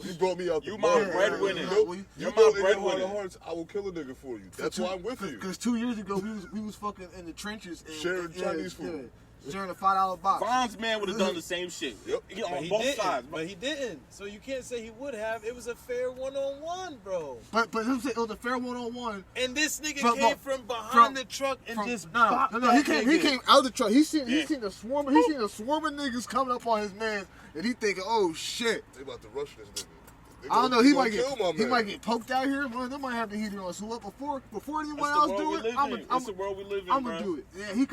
You brought me out the You my breadwinner. You're my breadwinner. Hearts, I will kill a nigga for you. That's why I'm with you. Because 2 years ago, we was fucking in the trenches. And, sharing Chinese food. Sharing a $5 box. Vaughn's man would have done the same shit. Yep. He on both sides. But he didn't. So you can't say he would have. It was a fair one-on-one, bro. But it was a fair one-on-one. And this nigga came from behind the truck and just bopped he came out of the truck. He seen a swarm of niggas coming up on his man, and he thinking, oh shit. They about to rush this nigga. I don't know. He might get poked out here. One of them might have the heater on. So what? Before anyone else do it, That's the world we live in. I'm gonna do it. Yeah, he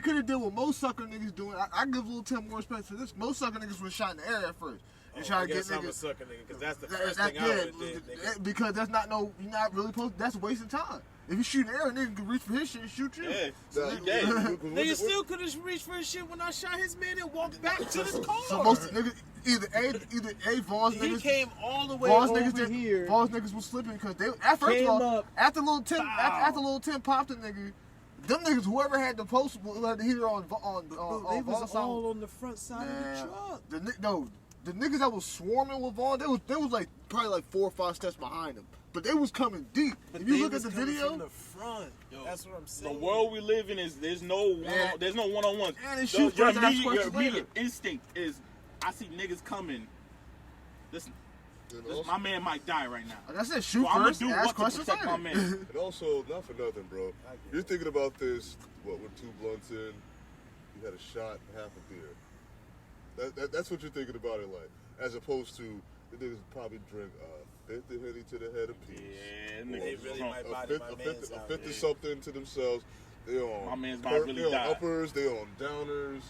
could have did what most sucker niggas doing. I give Lil Tim more respect for this. Most sucker niggas was shot in the air at first and try to get niggas. I'm a sucker nigga because that's the first thing I would did. Because that's not you're not really supposed. That's wasting time. If you shoot in the air, a nigga can reach for his shit and shoot you. Yeah. Nigga still could have reached for his shit when I shot his man and walked back to the car. So most niggas, either Vaughn's niggas. He came all the way over here. Vaughn's niggas was slipping because they. After Lil Tim popped the nigga, them niggas, whoever had the post, who had the heater on they was all on the front side of the truck. The niggas that was swarming with Vaughn, they was like probably like 4 or 5 steps behind them. But they was coming deep. But if you look at the video, from the front. Yo, that's what I'm saying. The world we live in is there's no one-on-ones. Your immediate instinct is, I see niggas coming. Listen, my man might die right now. Like I said, shoot first, ask questions later. My man. And also, not for nothing, bro. You're thinking about this. What? We're 2 blunts in. You had a shot and half a beer. That's what you're thinking about in life, as opposed to the niggas probably drink a fifth of Henny to the head of peace. Yeah, they really might body my man's a fifth of something to themselves. They on my man's might really die. They on uppers. They on downers.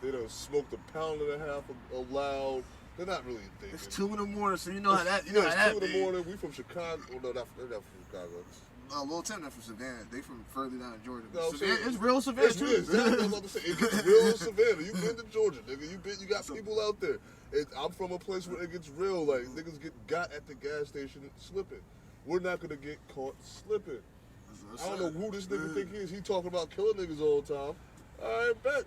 They done smoked a pound and a half of loud. They're not really thinking. It's 2 in the morning, so you know how that. It's 2 in the morning. We from Chicago. Well, no, they're not from Chicago. Lil Tim, they're from Savannah. They from further down in Georgia. No, it's real Savannah too. Exactly what I was about to say. It gets real in Savannah. You been to Georgia, nigga. You got people out there. I'm from a place where it gets real. Like niggas get got at the gas station slipping. We're not gonna get caught slipping. I don't know who this nigga think he is. He talking about killing niggas all the time. I bet.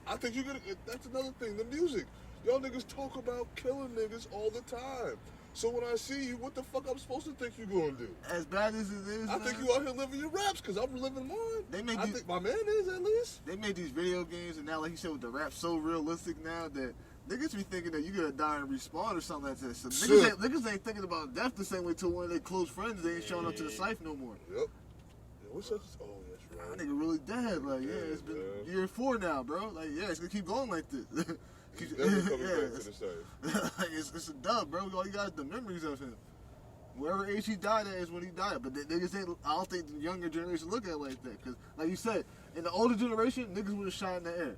I think you're gonna. That's another thing. The music. Y'all niggas talk about killing niggas all the time. So when I see you, what the fuck I'm supposed to think you gonna do? As bad as it is, I think you out here living your raps because I'm living mine. I think my man is at least. They made these video games, and now, like you said, with the rap so realistic now that niggas be thinking that you gonna die and respawn or something like that. So niggas ain't thinking about death the same way to one of their close friends. They ain't showing up to the site no more. Yep. What's that? Oh, that's right. That nigga really dead. Like, it's been year 4 now, bro. Like, it's gonna keep going like this. He's never coming back to the site. It's a dub, bro. All you got is the memories of him. Wherever age he died at is when he died. But niggas ain't. I don't think the younger generation look at it like that. Because, like you said, in the older generation, niggas would have shot in the air.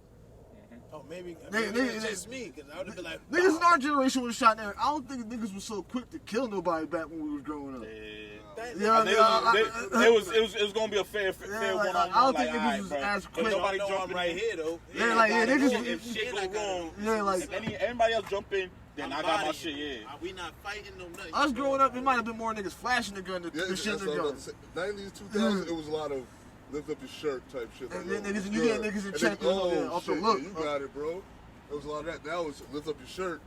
Oh, maybe it's just me. Because I would have been like, niggas in our generation would have shot in the air. I don't think niggas was so quick to kill nobody back when we was growing up. It was gonna be a fair one-on-one. I don't think niggas was as quick. Nobody jumping right here though. Niggas. If shit go wrong, if anybody else jump in, then I got my shit. Yeah. We not fighting no nothing. Us growing up, it might have been more niggas flashing the gun than shit the gun. 90s, 2000s, it was a lot of lift up your shirt type shit. And then you get niggas in check off the look. You got it, bro. There was a lot of that. Now it's lift up your shirt.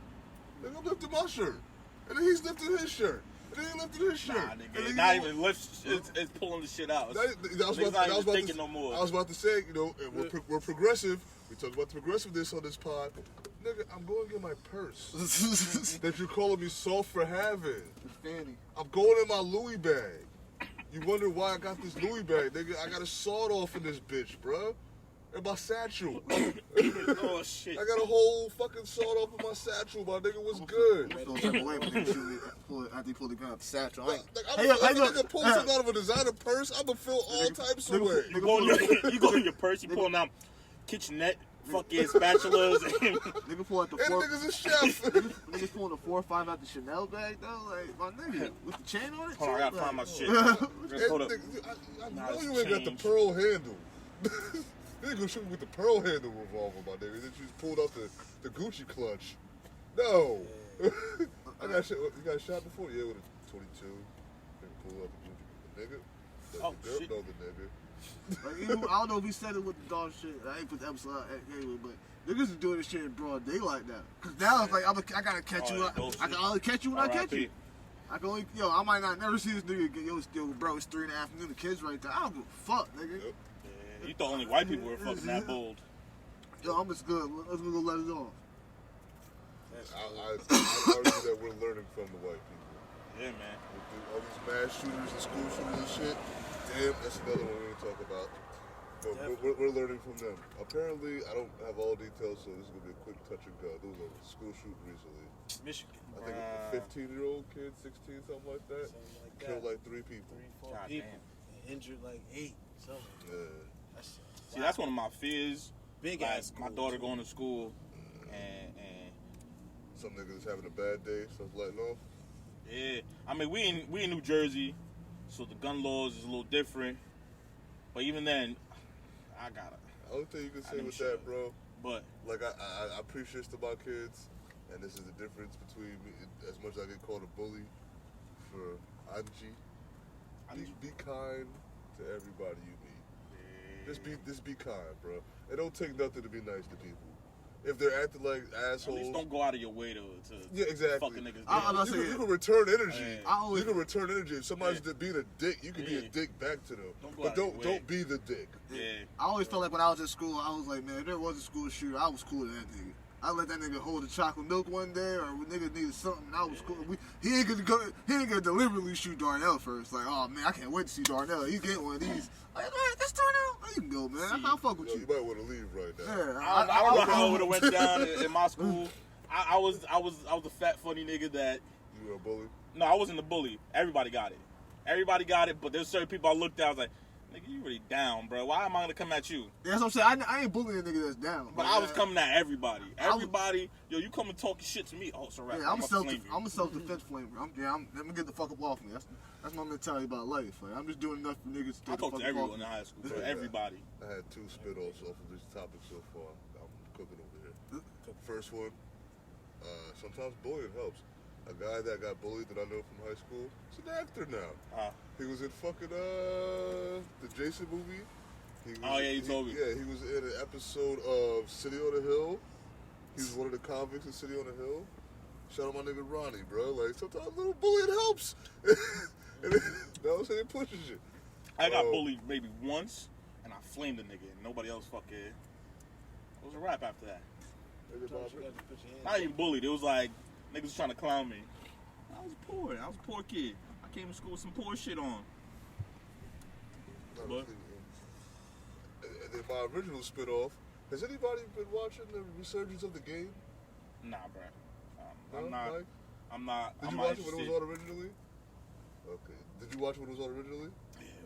Nigga, I'm lifting my shirt. And then he's lifting his shirt. And then he lifted his shirt. Nah, nigga, not even lift. It's pulling the shit out. I was about to say, you know, we're progressive. We talk about the progressiveness on this pod. Nigga, I'm going to get my purse that you're calling me soft for having. Fenty. I'm going in my Louis bag. You wonder why I got this Louis bag, nigga? I got a sawed off in this bitch, bruh. And my satchel. Oh, shit. I got a whole fucking sawed off in my satchel, my nigga. Was good. I feel the type of way when after you pull the gun out the satchel. If a nigga pull something out of a designer purse, I'ma feel all types of way. You go in your purse, you pulling out kitchenette, fucking spatulas. Nigga pull out the 4. And nigga's a chef. Niggas pulling the 4 or 5 out the Chanel bag though. Like, my nigga, with the chain on it. Hold on, I gotta find my shit. Hold up. I know you ain't got the pearl handle. You ain't gonna shoot me with the pearl handle revolver, my nigga. Then you just pulled out the Gucci clutch. No. I got shot. You got shot before? Yeah, with a 22. Nigga pull out the Gucci. The nigga. The shit. know the nigga. Like, I don't know if we said it with the dog shit. I ain't put the episode out anyway, but Niggas is doing this shit in broad daylight now. Cause now it's like I gotta catch you. I can only catch you when I catch you. I can only I might not never see this nigga again. Yo, bro, it's 3 in the afternoon. The kids right there. I don't give a fuck, nigga. Yep. Yeah, you thought only white people were fucking that bold. Yo, I'm just good. Let's go let it off. I argue that we're learning from the white people. Yeah, man. All these mass shooters and school shooters and shit. Damn, that's another one we're gonna talk about. But we're learning from them. Apparently, I don't have all details, so this is gonna be a quick touch and go. There was a school shooting recently. Michigan. I think a 15-year-old kid, 16, something like that. Killed like 3 people. 3, 4 people. And injured like 8. Something. Yeah. See, that's one of my fears. Big like, ass. My daughter going to school, and some niggas having a bad day, stuff letting off. yeah. I mean, we in New Jersey, so the gun laws is a little different. But even then, I gotta. Only thing you can say with that, bro. But like I appreciate this to my kids, and this is the difference between me. As much as I get called a bully for Anji, be kind to everybody you meet. Just be kind, bro. It don't take nothing to be nice to people. If they're acting like assholes, at least don't go out of your way to exactly. fucking niggas. You can return energy. Hey. You can return energy. If somebody's being a dick, you can be a dick back to them. Don't be the dick. Yeah. I always felt like when I was in school, I was like, man, if there was a school shooter, I was cool with that nigga. I let that nigga hold the chocolate milk one day, or nigga needed something, I was cool. He ain't gonna deliberately shoot Darnell first. Like, oh man, I can't wait to see Darnell. He's getting one of these. Like, all right, that's Darnell. Oh, you can go, man. I'll fuck with you. You might want to leave right now. Yeah, I don't know how it would have went down in my school. I was a fat funny nigga that. You were a bully? No, I wasn't a bully. Everybody got it. But there's certain people I looked at. I was like, nigga, you really down, bro. Why am I gonna come at you? Yeah, that's what I'm saying. I ain't bullying a nigga that's down. But I was coming at everybody. Yo, you come and talk shit to me. Oh, it's alright. Yeah, I'm a self-defense flamer. I'm gonna get the fuck up off me. That's my mentality about life. Like, I'm just doing enough for niggas to I talked to everyone in high school, bro. Everybody. I had 2 spit-offs off of this topic so far. I'm cooking over here. First one, sometimes bullying helps. A guy that got bullied that I know from high school, he's an actor now. He was in fucking the Jason movie. You told me. Yeah, he was in an episode of City on the Hill. He was one of the convicts in City on the Hill. Shout out my nigga Ronnie, bro. Like, sometimes a little bullying helps. And that was how it pushes you. I got bullied maybe once, and I flamed a nigga, and nobody else fucking. It was a rap after that. Not even bullied. It was like niggas was trying to clown me. I was poor. I was a poor kid. I came to school with some poor shit on. And then my original spin-off, has anybody been watching the resurgence of the game? Nah, bro. No, I'm not. Did you watch it when it was on originally? Okay. Did you watch it when it was on originally?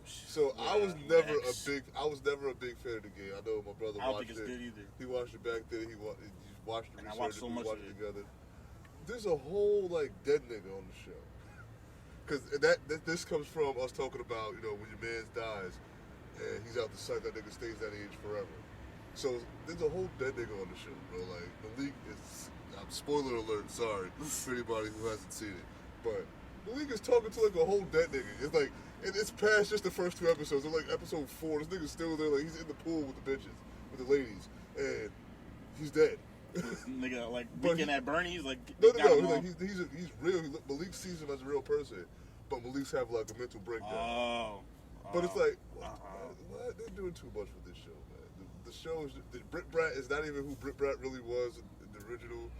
So yeah, I was never a big fan of the game. I know my brother I don't watched think it's good either. He watched it back then. He watched it. And I watched so much watched of it it together. There's a whole like dead nigga on the show. Cause this comes from us talking about, you know, when your man dies and he's out the sight, that nigga stays that age forever. So there's a whole dead nigga on the show, bro. Like the league is, spoiler alert, sorry for anybody who hasn't seen it, but the league is talking to like a whole dead nigga. It's like it's past just the first 2 episodes. They're like episode 4. This nigga's still there. Like he's in the pool with the bitches, with the ladies, and he's dead. Nigga, like weekend at Bernie's, like no. He's real. Malik sees him as a real person, but Malik's have like a mental breakdown. But it's like, what? They're doing too much with this show, man. The show is Britt Brat is not even who Britt Brat really was in the original.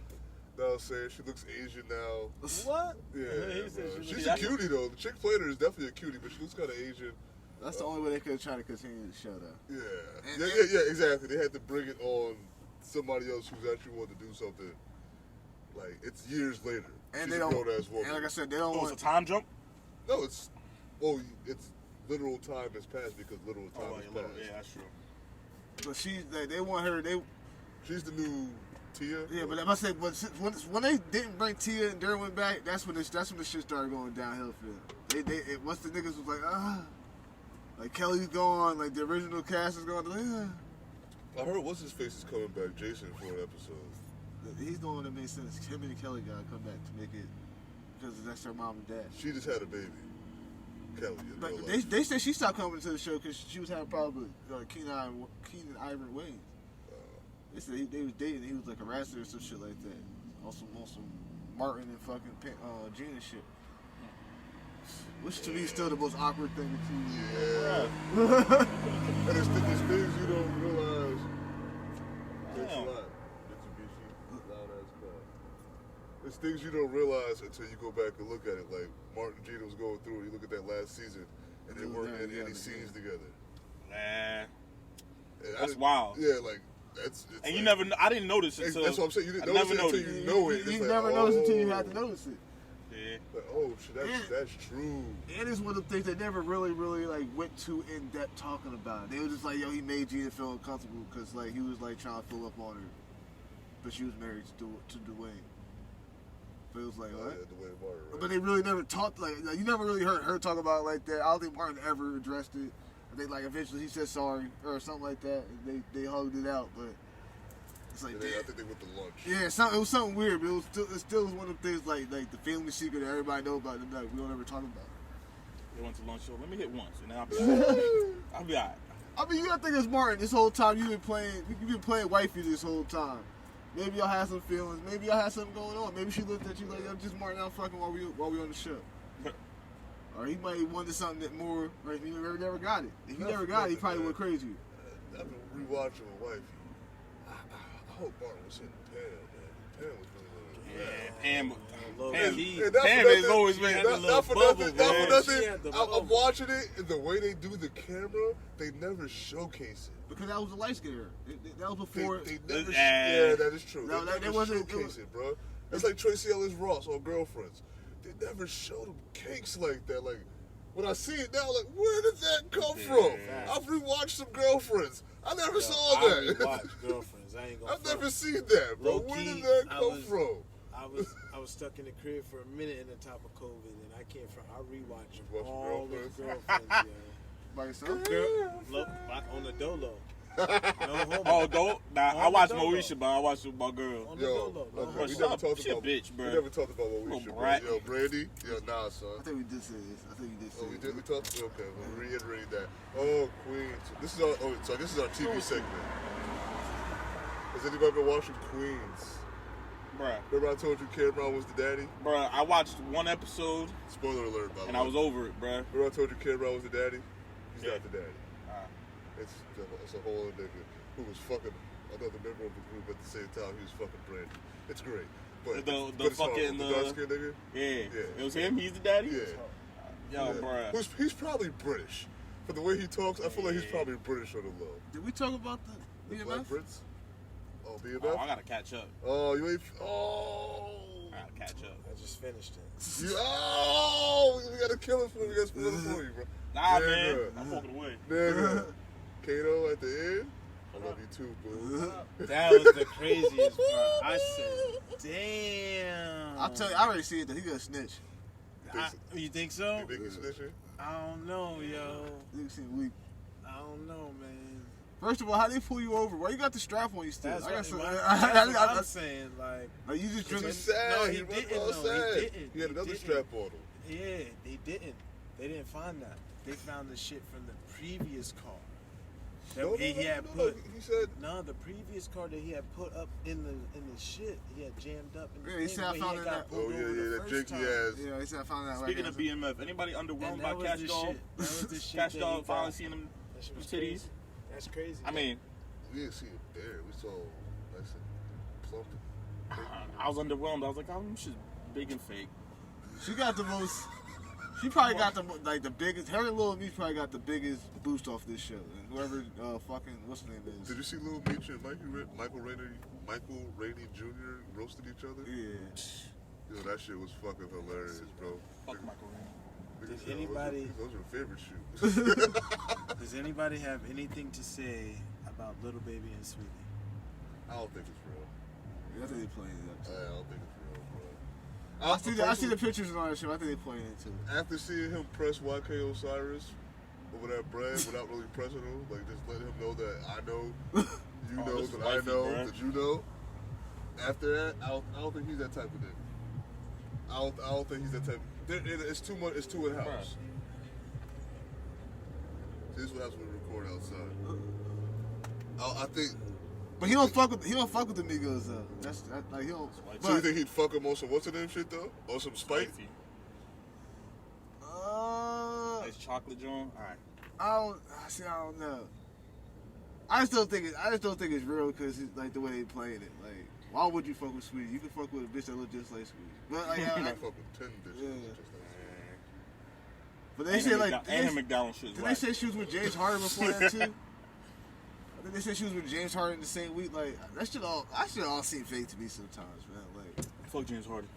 Know what I'm saying? She looks Asian now. What? Yeah, she's a cutie though. The chick playing her is definitely a cutie, but she looks kind of Asian. That's the only way they could try to continue the show, though. Yeah, exactly. They had to bring it on somebody else who's actually wanted to do something. Like, it's years later. And she's they a don't. grown-ass woman. And like I said, they don't want. It's a time jump. No, it's literal time has passed because literal time has passed. Yeah, that's true. But they want her. She's the new Tia. Yeah, but I say when they didn't bring Tia and Derwin back, that's when the shit started going downhill for them. Once the niggas was like Kelly's gone, like the original cast is gone. I heard what's his face is coming back, Jason, for an episode. He's the one that made sense. Him and Kelly gotta come back to make it because that's their mom and dad. She just had a baby, Kelly. But they said she stopped coming to the show because she was having problems with Keenan Ivory Wayne. They said they was dating. He was like harassing her or some shit like that. On some Martin and fucking Gina shit. Which to me is still the most awkward thing to see. Yeah. And it's things you don't realize. Thanks a lot. Mitsubishi, loud ass car. It's things you don't realize until you go back and look at it. Like Martin and Gina was going through. You look at that last season, and they weren't in any scenes together. Nah. That's wild. Yeah, like that's. And like, you never. I didn't notice it. That's what I'm saying. You didn't notice it until you know it. You like, never notice until you have to notice it. Yeah. Like, oh shit, that's true. And it's one of the things they never really like went too in depth talking about it. They were just like, yo, he made Gina feel uncomfortable because like he was like trying to fill up on her, but she was married to Dwayne. But it was like, what? Yeah, Dwayne Martin, right? But they really never talked like you never really heard her talk about it like that. I don't think Martin ever addressed it. I think like eventually he said sorry or something like that. And they hugged it out, but it's like, I think they went to lunch. yeah, it was something weird, but it still was one of the things like the family secret that everybody know about. And like we don't ever talk about. They went to lunch. So let me hit once, and then I'll be alright. I mean, you gotta think it's Martin. This whole time you've been playing wifey this whole time. Maybe y'all had some feelings. Maybe y'all had something going on. Maybe she looked at you like, I'm just Martin out fucking while we on the show. Or he might have wanted something that more, right? He never got it. If he never got it, he probably went crazy. I've been rewatching with wifey. I hope Martin was in Pam, man. Pam was Pam has always been not for nothing. The I'm watching it, and the way they do the camera, they never showcase it. Because that was the light scare. That was before. They never. Yeah, that is true. No, they never showcase it, bro. It's like Tracy Ellis Ross on Girlfriends. They never show them cakes like that. Like when I see it now, like where did that come from? I've rewatched some Girlfriends. I never saw that. I rewatched Girlfriends. I ain't gonna. I've never seen that, bro. Low-key, Where did that come from? I was stuck in the crib for a minute in the top of COVID, and I can't. I rewatched Watch all the Girlfriends? Girlfriends. By yourself? Look, on the dolo. No homo. Oh, don't. Nah, I watch Dolo. Moesha, but I watch with my girl. On the Yo, dolo. No okay, homo. we never talked She a about. bitch, bro. We never talked about what we Little should. brat. Yo, Brandy. Yo, nah, son. I think we did say this. I think you did say Oh, we this. did. We talked. Okay, we'll reiterate that. Oh, Queens. This is our. Oh, so this is our TV segment. Has anybody been watching Queens? Bruh. Remember I told you Cameron was the daddy? Bruh, I watched one episode, Spoiler alert, by the way. and I was over it, bruh. Remember I told you Cameron was the daddy? He's Yeah. not the daddy. It's a whole other nigga who was fucking another member of the group at the same time. He was fucking Brandy. It's great. But The it's fucking horrible. The dark-skinned nigga? Yeah. It was him. He's the daddy. Yeah. Yo, bruh. He's probably British. For the way he talks, I feel like he's probably British on the low. Did we talk about the Black BMF? Brits? Oh, BMF? Oh, I gotta catch up. Oh, you ain't. Oh. I gotta catch up. I just finished it. We gotta kill it for you. We gotta spoil it for you, bro. Nah, Nigga. man. I'm walking away. Nigga. Kato at the end. I love you too, boo. That was the craziest part. I said, damn. I'll tell you, I already see it though. He gonna snitch. You think so? You think he's snitching? I don't know, yo. Nigga seem weak. I don't know, man. First of all, how they pull you over? Why you got the strap on you still? That's I got what, some. that's what I'm saying. Like, you just He drinking. was sad. No, he he was didn't, all though. He sad. didn't. He had He another didn't. strap on him. yeah, they didn't. They didn't find that. They found the shit from the previous car. That No, he had no. put. He said, No, the previous car that he had put up in the shit, he had jammed up. In the Yeah, he thing said I where found had it got that- pulled oh, yeah, over the that first janky time. ass. Yeah, he said I found out. Speaking of BMF, anybody underwhelmed And by that was Cash the Doll? shit. That was the shit. Cash that Doll he finally got. seeing them That shit was titties. crazy. That's crazy. I mean, we didn't see it there. We saw nice and plumped. I was underwhelmed. I was like, oh, this shit's big and fake. She got the most. She probably got the the biggest. Her and Lil Meech probably got the biggest boost off this show. And whoever fucking what's his name is. Did you see Lil Meech and Michael Rainey Jr. roasted each other? Yeah. Yo, that shit was fucking hilarious, bro. Fuck Michael Rainey. Nigga Did said, anybody- Those are favorite shoes. Does anybody have anything to say about Little Baby and Sweetie? I don't think it's real. I think they playing it up. I don't think it's real, bro. I see the pictures and all that shit. I think they playing it too. After seeing him press YK Osiris over that bread without really pressing him, like just letting him know that I know, you know this is that I wifey, know bruh. that you know. After that, I don't think he's that type of nigga. I don't think he's that type. It's too much. It's too in house. This is what happens when we record outside. I think But he don't fuck with the Migos though. Like he don't. So you think he'd fuck him on some what's the name shit though? On some spite? Nice chocolate joint. All right. I don't know. I just don't think it's real because it's like the way they playing it. Like, why would you fuck with Sweetie? You can fuck with a bitch that look just like Sweetie. But like, I fuck with 10 bitches. Yeah. Just like But they say like and McDonald's shit. Did they say she was with James Harden before that too? I think they said she was with James Harden the same week. Like that should all seem fake to me sometimes, man. Like fuck James Harden.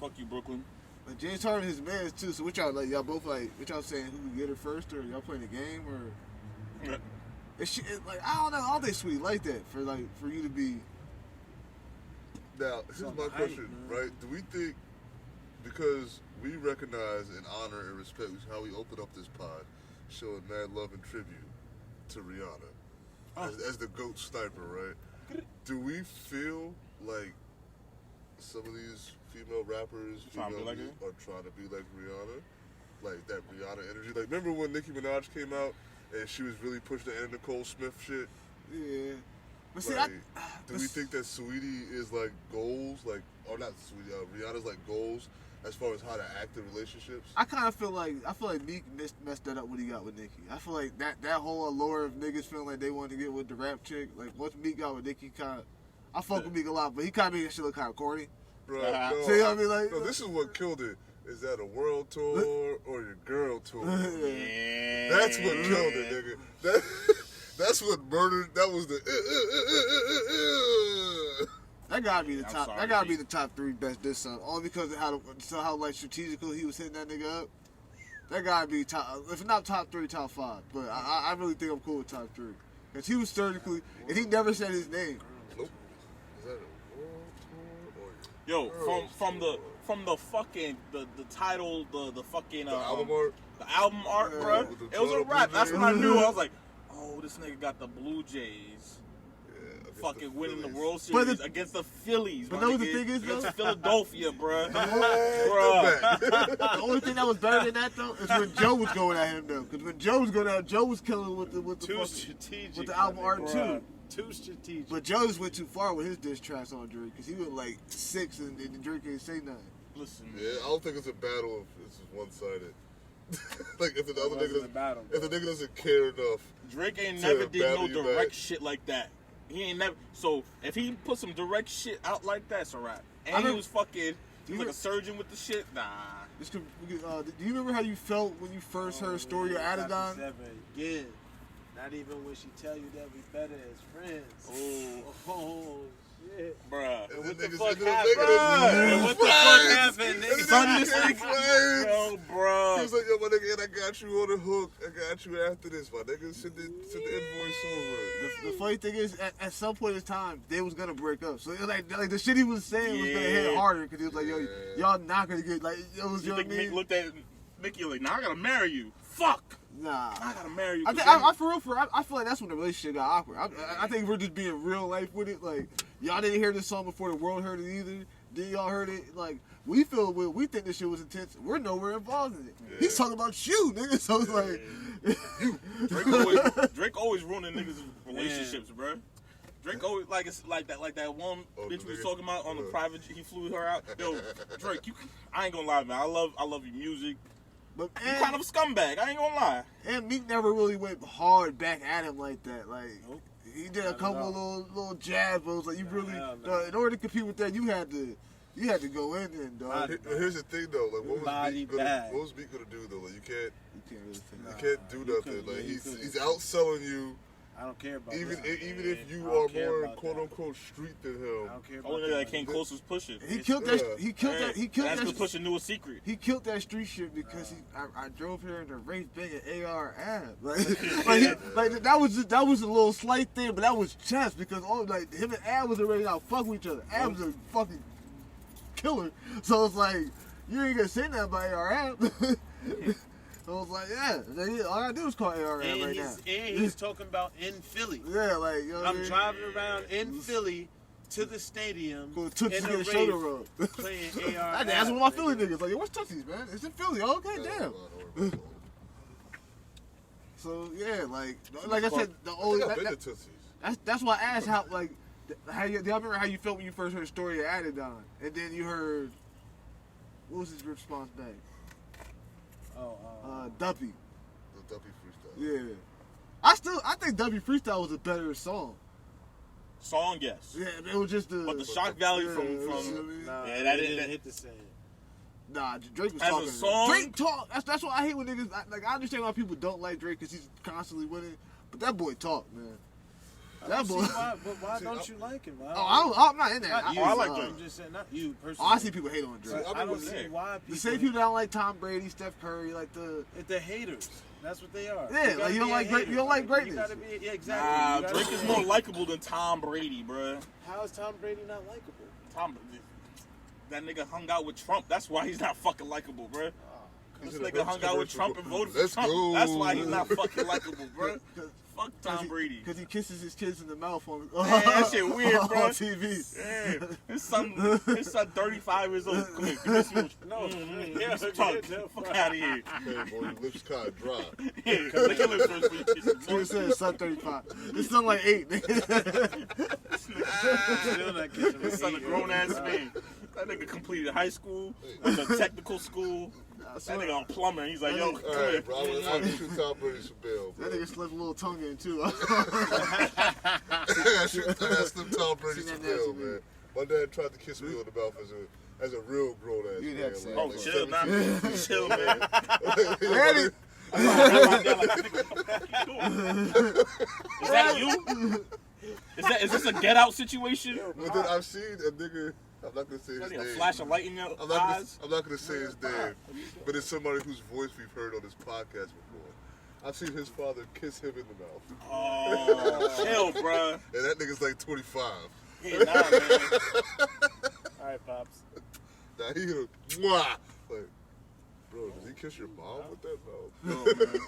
Fuck you, Brooklyn. Like James Harden, his man too. So what y'all like? Y'all both like? What y'all saying? Who can get her first, or y'all playing the game, or? Yeah. It's like I don't know. All they sweet like that for you to be. Now, here's my question, right? Do we think, because we recognize and honor and respect how we open up this pod, showing mad love and tribute to Rihanna as the GOAT sniper, right? Do we feel like some of these female rappers are trying to be like Rihanna? Like that Rihanna energy? Like, remember when Nicki Minaj came out and she was really pushing the Anna Nicole Smith shit? Yeah. But see, like, do we think that Sweetie is like goals, like, or not Sweetie, Rihanna's like goals as far as how to act in relationships? I kind of feel like Meek messed that up when he got with Nicki. I feel like that whole allure of niggas feeling like they wanted to get with the rap chick. Like once Meek got with Nicki, I fuck with Meek a lot, but he kind of made that shit look kind of corny. Bro, no, see what I mean? Like, no, this is what killed it. Is that a world tour or your girl tour? Yeah. That's what killed it, nigga. That's what murdered. That was the. That gotta be the top. That gotta be the top 3 best diss song. Only because of how like strategical he was hitting that nigga up. That gotta be top. If not top 3, top 5. But I really think I'm cool with top 3 because he was surgically and he never said his name. Nope. Is that a world tour or? Yo, from the fucking the title, the fucking album art. The album art, bro. It was a rap. That's when I knew. I was like, oh, this nigga got the Blue Jays. Fucking winning the World Series against the Phillies. But know the thing is, though? Against Philadelphia, bruh. The only thing that was better than that, though, is when Joe was going at him, though. Because when Joe was going at him, Joe was killing with the album art, too. Too strategic. But Joe just went too far with his diss tracks on Drake. Because he went like 6 and Drake ain't say nothing. Listen. Yeah, I don't think it's a battle if it's one-sided. Like if the nigga doesn't care enough. Drake ain't never did no direct shit like that. He ain't never. So if he put some direct shit out like that, it's a rap. And he was fucking. He was like a surgeon with the shit. Nah. Do you remember how you felt when you first heard Story of Adidon? Yeah. Not even when she tell you that we better as friends. Oh shit. Bruh. What the fuck happened? What the fuck happened, nigga? Bro. He was like, yo, my nigga, and I got you on the hook. I got you after this, my nigga. Send the invoice over. The funny thing is, at some point in time, they was gonna break up. So like the shit he was saying was gonna hit harder because he was like, yo, y'all not gonna get like it was. You think Mick looked at Mickey like, nah, I gotta marry you. Fuck. Nah, I gotta marry you. I feel like that's when the relationship got awkward. I think we're just being real life with it. Like y'all didn't hear this song before the world heard it either. Then y'all heard it. Like we think this shit was intense. We're nowhere involved in it. Yeah. He's talking about you, nigga. So it's like Drake always ruining niggas' relationships, bro. Drake always it's like that one bitch we was talking about on the private. He flew her out. Yo, Drake, I ain't gonna lie, man. I love your music. But you kind of a scumbag. I ain't gonna lie. And Meek never really went hard back at him like that. Like he did a couple little jabs, but it was like you really in order to compete with that, you had to go in and dog. Here's the thing though, like what was Meek gonna do though? Like you can't do nothing. Like he's outselling you. I don't care about even if you are more quote unquote street than him. I don't care about only nigga that came close was Pusha. He killed that. That's because Pusha knew a secret. He killed that street shit because I drove here in the race banging AR ab. Like that was a little slight thing, but that was chess because him and Ab was already out fucking with each other. Ab was a fucking killer, so it's like you ain't gonna say nothing about AR ab. So I was like, all I do is call AR right now. And he's talking about in Philly. Yeah, like I'm driving around in Philly to the stadium in the shoulder road playing AR. I asked one of my Philly niggas like, yo, what's Tootsie's, man? It's in Philly. Oh, okay, damn. So yeah, like I said, the old. I've been to Tootsie's. That's why I asked how Y'all remember how you felt when you first heard Story of Adidon, and then you heard what was his response back? Duppy. The Duppy freestyle. Yeah. I think Duppy freestyle was a better song. Song, yes. Yeah, it was just But the shock value from Nah, yeah, that didn't hit the same. Nah, Drake was As a talking. song? Drake talk. That's what I hate when niggas. I understand why people don't like Drake because he's constantly winning, but that boy talk, man. That boy. Why don't you like him? I'm not in that. Not you. I like Drake. I'm just saying, not you personally. I see people hate on Drake. I don't see why people. The same people that don't like Tom Brady, Steph Curry, like the haters. That's what they are. Yeah, like you don't like great. You don't like greatness. You gotta be, yeah, exactly. Drake is more likable than Tom Brady, bruh. How is Tom Brady not likable? That nigga hung out with Trump. That's why he's not fucking likable, bruh. This nigga hung out with Trump and voted for Trump. Go. That's why he's not fucking likable, bruh. Fuck Tom Brady. Because he kisses his kids in the mouth on that shit weird, bro. on TV. Yeah. His son 35 years old. Come here, give me some. No, yeah, fuck out of here. Hey, boy, your lips kind of dry. Yeah, lick your lips first before you kiss him. He said his son 35. His son like 8. Still not kissing His son a grown ass man. That nigga completed high school, went to technical school. That nigga on plumber. He's like, yo, come All here. right, bro. I'm gonna shoot Tom Brady some bail, bro. That nigga slipped a little tongue in too. I slipped Tom Brady Seen some that bail, nasty man. My dad tried to kiss me on the mouth as a real grown ass You man. didn't have to say Oh, that. chill, man. Chill, man. Daddy, Is that you? Is this a get out situation? But then I've seen a nigga. I'm not gonna say his A name. flash of light in your I'm eyes? not gonna say his name, but it's somebody whose voice we've heard on this podcast before. I've seen his father kiss him in the mouth, Oh, chill, bruh. and that nigga's like 25. Yeah, nah, man. All right, pops. Now he hit a mwah. Like, bro, does he kiss your mom with that mouth? No, man.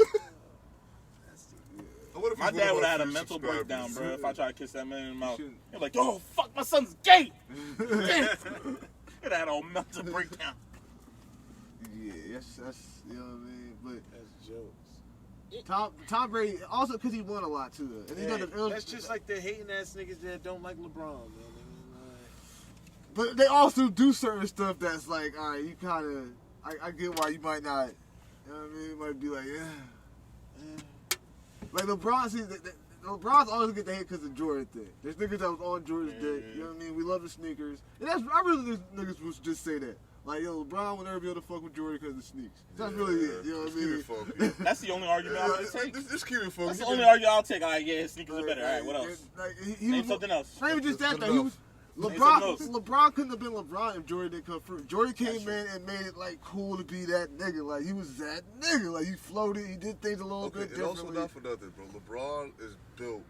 I wonder if My he's one dad of would our have had a few mental subscribers. breakdown, bro, if I tried to kiss that man in the mouth. shouldn't. He'd be like, yo, fuck, my son's gay. He'd have had a mental breakdown. yeah, that's you know what I mean. But That's jokes. Tom Brady also because he won a lot too. Though. And he Yeah, done the, that's just like the hating ass niggas that don't like LeBron, man. But they also do certain stuff that's like, all right, you kind of, I get why you might not, you know what I mean? You might be like, yeah. Like LeBron, see, LeBron's always get the hate because of Jordan thing. There's niggas that was on Jordan's dick, you know what I mean? We love the sneakers. And that's, I really think niggas would just say that. Like, yo, LeBron will never be able to fuck with Jordan because of the sneaks. That's really it, you know what I Just keep mean? it funky. That's the only argument I'm going to take. Just keep it funky. That's the only argument I'll take. All right, yeah, his sneakers are better. All right, what else? Like, he Name was, something else. not even just that, Good though. He was, Name something else. LeBron couldn't have been LeBron if Jordan didn't come through. Jordan came in and made it like cool to be that nigga. Like he was that nigga. Like he floated. He did things a little Okay, bit and also differently. not for nothing, bro. LeBron is built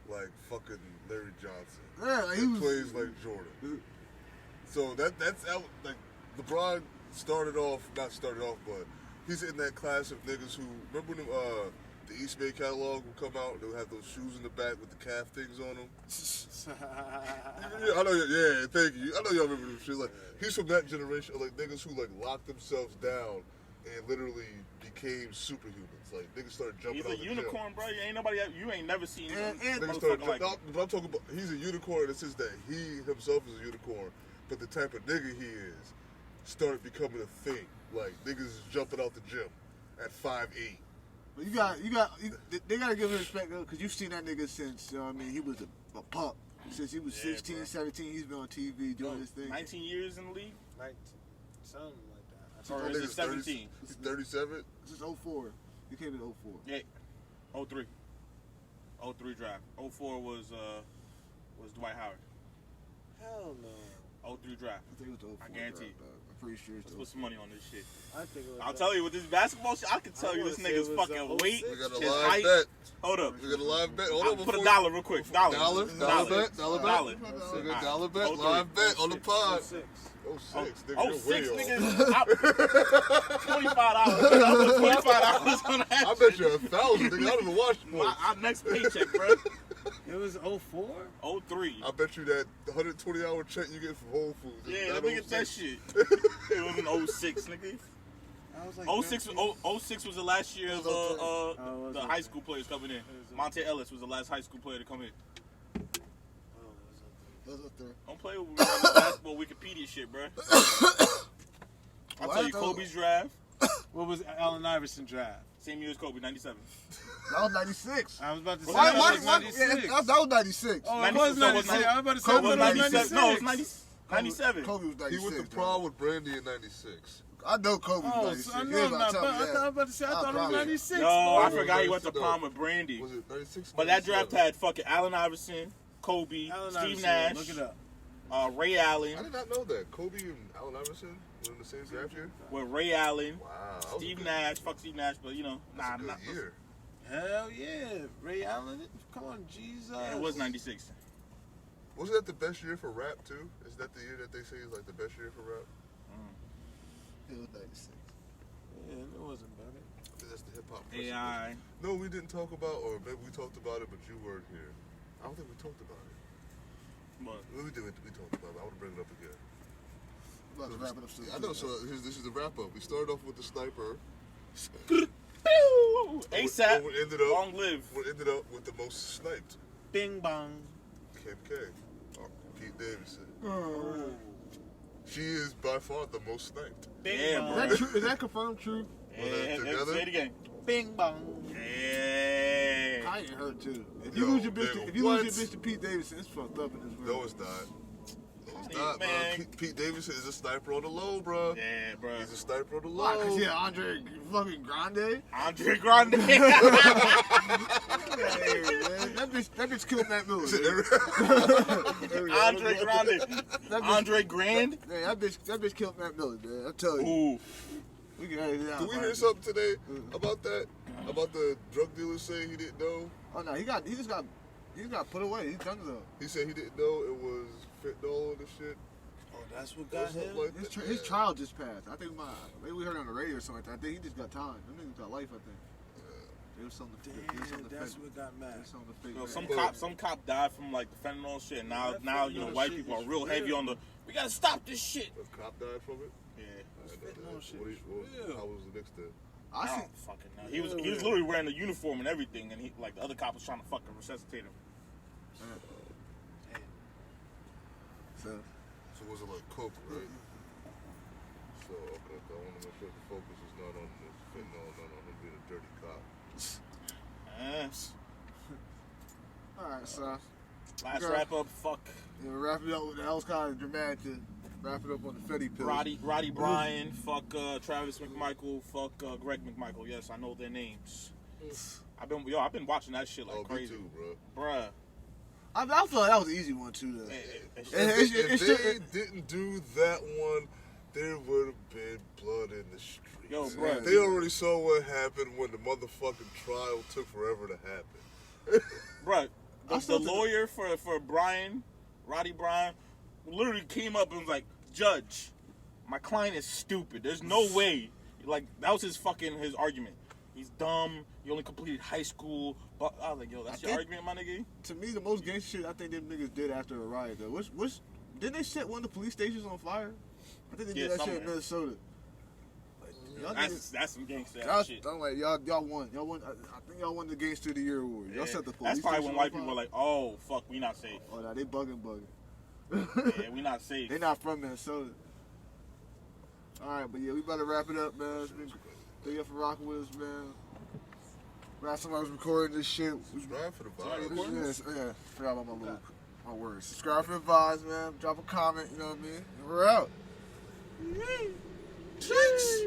like fucking Larry Johnson. Yeah, like, he He was. plays like Jordan. So that's how, like LeBron not started off, but he's in that class of niggas who remember when the East Bay catalog would come out and they would have those shoes in the back with the calf things on them. Yeah, I know. Yeah, thank you. I know y'all remember them shit. Like he's from that generation of like niggas who like locked themselves down and literally became superhumans. Like niggas started jumping. He's out a the unicorn, bro. You ain't never seen And Niggas motherfucker started, like no, but I'm talking about he's a unicorn in the sense that he himself is a unicorn, but the type of nigga he is started becoming a thing. Like niggas is jumping out the gym at 5'8". But they gotta give him respect though, because you've seen that nigga since, you know what I mean, he was a pup. Since he was 16, bro. 17, he's been on TV doing his thing. 19 years in the league? Like, something like that. Or is it 17? He's 37. This is 04. He came in 04. Yeah. 03. 03 draft. 04 was Dwight Howard. Hell no. 03 draft. I think it was the 04. I guarantee. draft, dog. I'm pretty sure it's Let's the put some money on this shit. I think it was I'll tell you with this basketball shit, I can tell I you this wanna say nigga's it was, fucking 06. weight. We got a his live height. bet. Hold up. We got a live bet. Hold I'll on, put a before- dollar real quick. Dollar. Dollar bet. Dollar bet. Dollar. Nigga, dollar bet. Alright. Live bet on the pod. 06. 06. Nigga, Oh, you're 6 way off. niggas. $25. I put $25 on that I shit. bet you 1,000. Nigga, I don't even watch sports. Our next paycheck, bro. It was 04? 03. I bet you that 120-hour check you get from Whole Foods. is Yeah, not let me get that 06. shit. It was in 06, nigga. I was like, 06 was the last year of was the it? high school players coming in. was it? Monte Ellis was the last high school player to come in. Oh, it was Those up there. Don't play with me on the basketball Wikipedia shit, bro. I'll tell you, Kobe's draft. What was Allen Iverson draft? Same year as Kobe, 97. That was 96. I was about to say Why, that why, was why, 96. that was 96. Oh, it 96, was so it 96. was I was about to say Kobe it was was 96. No, it was 97. Kobe was 96. He went to bro. prom with Brandy in '96. I know Kobe was Oh, 96. so I You know ain't I'm about not, to but tell I me thought that. I was about to say I thought it was promise. 96. No, I bro. forgot he went to 96, prom with Brandy. Was it '96? But that draft had fucking Allen Iverson, Kobe, Allen Steve Iverson, Nash, look it up. Ray I Allen, did not know that. Kobe and Allen Iverson were in the same draft year. with Ray Allen, Wow. that was a Steve good- Nash, fuck Steve Nash, but you know, That's nah, a good not year. Hell yeah, Ray Allen. Come on, Jesus. Yeah, it was 96. Wasn't that the best year for rap too? Is that the year that they say is like the best year for rap? It was 96. Yeah, it wasn't better. I think that's the hip hop. AI. No, we didn't talk about, or maybe we talked about it, but you weren't here. I don't think we talked about it. But We did. We talked about it. I want to bring it up again. About to wrap it up soon. I know. So this is the wrap up. We started off with the sniper. ASAP, We ended up. long live. We ended up with the most sniped. Bing bong. Kim K. Pete Davidson. Oh. She is by far the most sniped. Bing Yeah, bong. Is bro. that true? Is that confirmed true? Yeah, together? say it again. Bing bong. Yeah. I ain't hurt too. If you Yo, lose your bitch, nigga, if you lose your what? bitch to Pete Davidson, it's fucked up in this world. No, it's not. No, it's Yeah, not, bro. man. Pete Davidson is a sniper on the low, bro. Yeah, bro. He's a sniper on the low. Why? Cause yeah, Andre fucking Grande. Andre Grande. Hey, man, that bitch killed Matt Miller. man. Andre Grande. That bitch, Andre Grand. man, that bitch killed Matt Miller, man. I'm telling you. Ooh. We can edit it out. Did we right? hear something today about that? About the drug dealer saying he didn't know? Oh no, he just got put away. He's done though. He said he didn't know it was fentanyl and the shit. Oh, that's what Or got something him? like His, that. his trial just passed. I think maybe we heard it on the radio or something like that. I think he just got time. Them niggas got life. I think. It was something. It was Damn, something that's fake. what got It mad. was something fake. You know, man. some cop died from like the fentanyl shit. And now That you know, fentanyl white shit people are is real heavy real. on the. We gotta stop this shit. A cop died from it? Yeah. I didn't know Fentanyl that. shit What is real. how was the next day? I I see. don't fucking know. He was literally wearing a uniform and everything, and he like the other cop was trying to fucking resuscitate him. So So was it like coke, right? So, okay, I want to make sure the focus is not on this fentanyl, not on him being a dirty cop. all right, so Last Okay. wrap up. Fuck yeah, wrap it up. That was kind of dramatic to wrap it up on the Fetty pill. Roddy Bryan. Fuck Travis McMichael. Fuck Greg McMichael. Yes, I know their names. I've been watching that shit like Oh, me crazy, too, bro. bruh. I feel like that was an easy one too. Though. It's- If they didn't do that one, there would have been blood in the streets. Yo, bruh. They already saw what happened when the motherfucking trial took forever to happen. Bruh, I the still think- lawyer for Bryan, Roddy Bryan, literally came up and was like, "Judge, my client is stupid. There's no way." Like, that was his argument. He's dumb. He only completed high school. But I was like, yo, that's your argument, my nigga? To me, the most gangster shit I think them niggas did after a riot though. Which didn't they set one of the police stations on fire? I think they did Yeah, that shit in somewhere. Minnesota. Y'all niggas, That's some gangster ass shit. I'm like y'all won. Y'all won. I think y'all won the Gangster of the Year award. Y'all Yeah. set the police. That's probably station when on white fire. people were like, oh, fuck, we not safe. Oh, nah, they bugging. Yeah, we not safe. They not from Minnesota. All right, but yeah, we better wrap it up, man. Thank you for rocking with us, man. Last time I was recording this shit. Subscribe for the Sorry, vibes. Yeah, forgot about my words. Subscribe for the vibes, man. Drop a comment, you know what I mean? And we're out. Tricks.